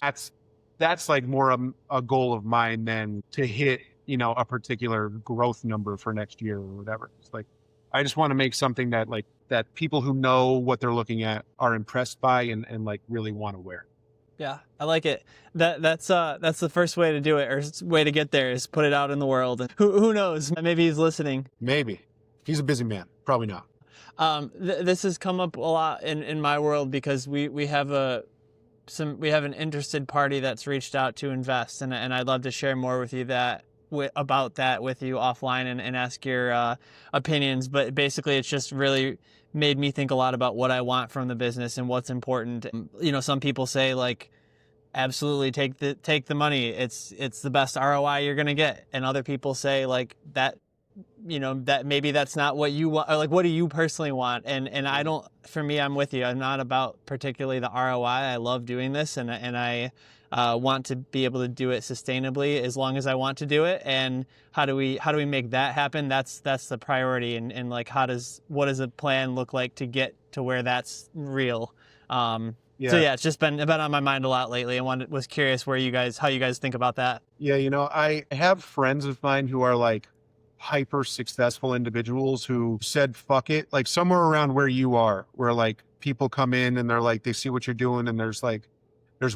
that's like more a goal of mine than to hit, a particular growth number for next year or whatever. It's like, I just want to make something that people who know what they're looking at are impressed by and like really want to wear. Yeah, I like it. That's the first way to do it, or way to get there, is put it out in the world. And who knows? Maybe he's listening. Maybe. He's a busy man. Probably not. This has come up a lot in my world because we have an interested party that's reached out to invest, and I'd love to share more with you that about that with you offline and ask your opinions. But basically, it's just really made me think a lot about what I want from the business and what's important. You know, some people say like, absolutely take the money. It's the best ROI you're gonna get, and other people say like that. You know, that maybe that's not what you want, or like, what do you personally want? And I don't, for me, I'm with you. I'm not about particularly the ROI. I love doing this, and I want to be able to do it sustainably as long as I want to do it. And how do we make that happen? That's the priority. And like, what does a plan look like to get to where that's real? So yeah, it's just been on my mind a lot lately. And was curious how you guys think about that. Yeah, you know, I have friends of mine who are like hyper successful individuals who said fuck it, like somewhere around where you are, where like people come in and they're like, they see what you're doing, and there's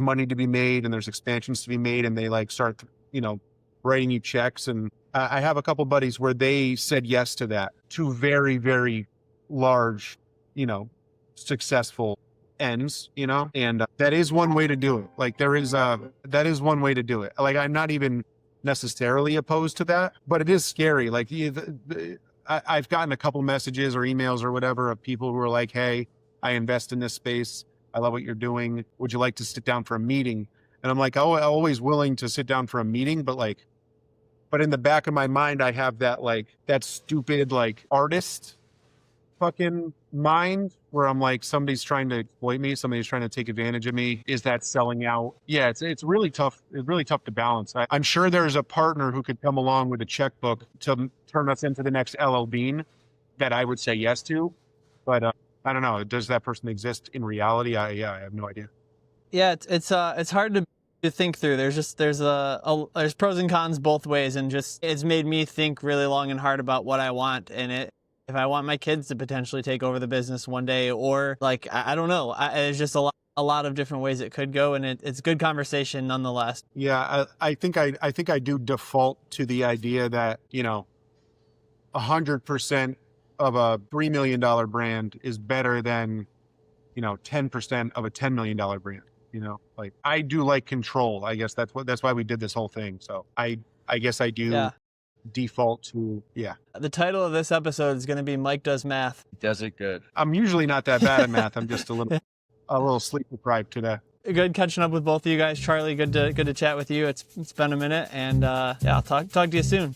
money to be made and there's expansions to be made, and they like start, you know, writing you checks. And I have a couple buddies where they said yes to that, to very, very large, you know, successful ends, you know, and that is one way to do it. Like that is one way to do it. Like, I'm not even necessarily opposed to that, but it is scary. Like I've gotten a couple messages or emails or whatever of people who are like, hey, I invest in this space. I love what you're doing. Would you like to sit down for a meeting? And I'm like, oh, always willing to sit down for a meeting. But in the back of my mind, I have that stupid, like, artist fucking mind where I'm like, somebody's trying to exploit me, somebody's trying to take advantage of me. Is that selling out? Yeah, it's really tough. It's really tough to balance. I'm sure there's a partner who could come along with a checkbook to turn us into the next LL Bean that I would say yes to, but I don't know. Does that person exist in reality? I have no idea. Yeah, it's hard to think through. There's pros and cons both ways, and just it's made me think really long and hard about what I want, and if I want my kids to potentially take over the business one day, or like, I don't know. There's just a lot of different ways it could go, and it's good conversation nonetheless. Yeah, I think I do default to the idea that, you know, 100% of a $3 million brand is better than, you know, 10% of a $10 million brand. You know, like, I do like control. I guess that's why we did this whole thing. So I guess I do. Yeah. Default to, yeah. The title of this episode is going to be Mike Does Math. He does it good. I'm usually not that bad at math. I'm just a little sleep deprived today. Good catching up with both of you guys. Charlie, good to chat with you. It's been a minute, and yeah, I'll talk to you soon.